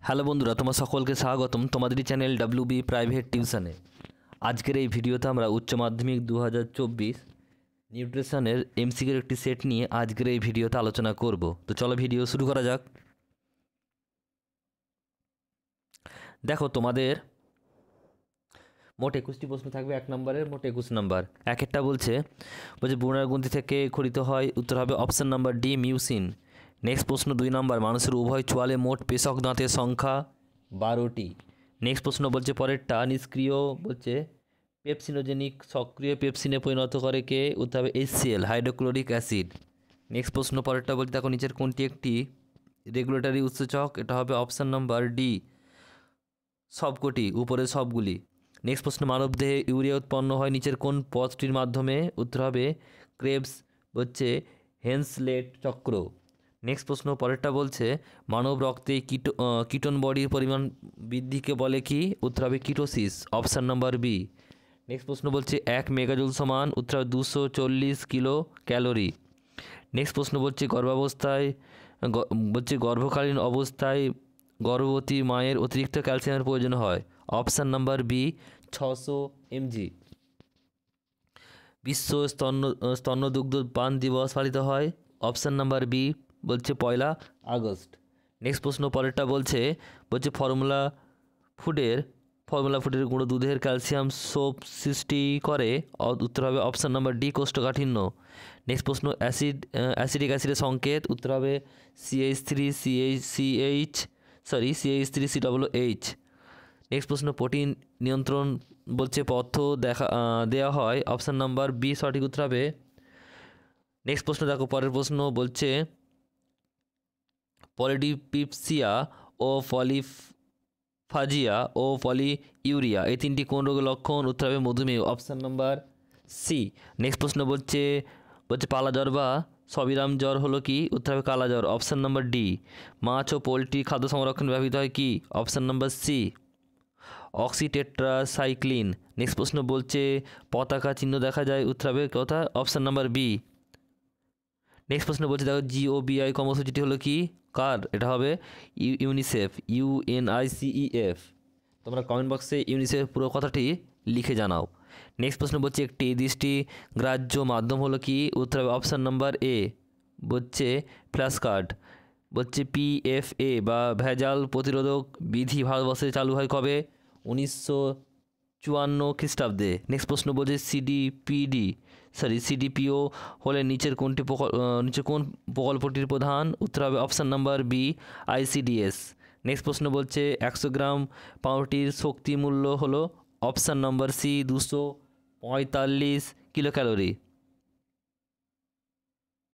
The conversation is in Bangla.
হ্যালো বন্ধুরা, তোমার সকলকে স্বাগতম তোমাদেরই চ্যানেল WB প্রাইভেট টিউশনে। আজকের এই ভিডিওতে আমরা উচ্চ মাধ্যমিক 2024 নিউট্রিশনের এমসিকিউর একটি সেট নিয়ে আজকের এই ভিডিওতে আলোচনা করব। তো চলো ভিডিও শুরু করা যাক। দেখো, তোমাদের মোট 21টি প্রশ্ন থাকবে। 1 নম্বরের মোট 21 নম্বর। একটা বলছে বুনার গ্রন্থি থেকে খরিত হয়, উত্তর হবে option number D, mucin. Next প্রশ্ন 2 নম্বর, মানুষের উভয় চোয়ালে মোট পেশক দাঁতের সংখ্যা 12টি। নেক্সট প্রশ্ন বলছে পরেরটা, নিষ্ক্রিয় বলছে পেপসিনোজেনিক সক্রিয় পেপসিনে পরিণত করে কে, উত্তর হবে HCl, হাইড্রোক্লোরিক অ্যাসিড। নেক্সট প্রশ্ন পরেরটা বলছে দেখো নিচের কোনটি একটি রেগুলেটরি উৎসেচক, এটা হবে অপশান নাম্বার ডি, সবকটি, উপরে সবগুলি। নেক্সট প্রশ্ন, মানবদেহে ইউরিয়া উৎপন্ন হয় নিচের কোন পথটির মাধ্যমে, উত্তর হবে ক্রেবস হচ্ছে হেন্সলেট চক্র। নেক্সট প্রশ্ন পরেরটা বলছে মানব রক্তে কিটোন বডির পরিমাণ বৃদ্ধিকে বলে কি, উত্তর হবে ketosis, option number B. Next প্রশ্ন বলছে 1 মেগাজুল সমান, উত্তর হবে 240 কিলো ক্যালোরি। নেক্সট প্রশ্ন বলছে গর্ভকালীন অবস্থায় গর্ভবতী মায়ের অতিরিক্ত ক্যালসিয়ামের প্রয়োজন হয়, অপশান নাম্বার বি, 600 mg। বিশ্ব স্তন্যদুগ্ধ পান দিবস পালিত হয়, অপশান নাম্বার বি বলছে 1 আগস্ট। নেক্সট প্রশ্ন পরেরটা বলছে ফর্মুলা ফুডের গুঁড়ো দুধের ক্যালসিয়াম সোপ সৃষ্টি করে, উত্তর হবে অপশান নাম্বার ডি, কোষ্ঠকাঠিন্য। নেক্সট প্রশ্ন অ্যাসিডিক অ্যাসিডের সংকেত, উত্তর হবে CH3COH। নেক্সট প্রশ্ন প্রোটিন নিয়ন্ত্রণ বলছে পথ্য দেওয়া হয়, অপশান নাম্বার বি সঠিক উত্তর হবে। নেক্সট প্রশ্ন দেখো, পরের প্রশ্ন বলছে পলিডিপসিয়া ও পলিফাজিয়া ও পলিইউরিয়া এই 3টি কোন রোগের লক্ষণ, উত্তর হবে মধুমেহ, অপশান নাম্বার সি। নেক্সট প্রশ্ন বলছে পালা জ্বর বা সবিরাম জ্বর হলো কি, উত্তর হবে কালা জ্বর, অপশান নাম্বার ডি। মাছ ও পোলট্রি খাদ্য সংরক্ষণে ব্যবহৃত হয় কি, option number C, oxytetracycline. Next প্রশ্ন বলছে পতাকা চিহ্ন দেখা যায়, উত্তর হবে কথা, অপশান নাম্বার বি। নেক্সট প্রশ্ন বলছে দেখো GOBI কর্মসূচিটি হলো কি, কার, এটা হবে ইউনিসেফ, UNICEF। তোমরা কমেন্ট বক্সে ইউনিসেফ পুরো কথাটি লিখে জানাও। নেক্সট প্রশ্ন বলছে একটি দৃষ্টি গ্রাহ্য মাধ্যম হলো কি, উত্তর হবে option number A, flash card. PFA বা ভেজাল প্রতিরোধক বিধি ভারতবর্ষে চালু হয় কবে, 1954 খ্রিস্টাব্দে। নেক্সট প্রশ্ন বলছে CDPO হলে নিচের কোন প্রকল্পটির প্রধান, উত্তর হবে option number B, ICDS। Next প্রশ্ন বলছে 100 গ্রাম পাউরুটির শক্তি মূল্য হলো, option number C, 245 kilo calorie.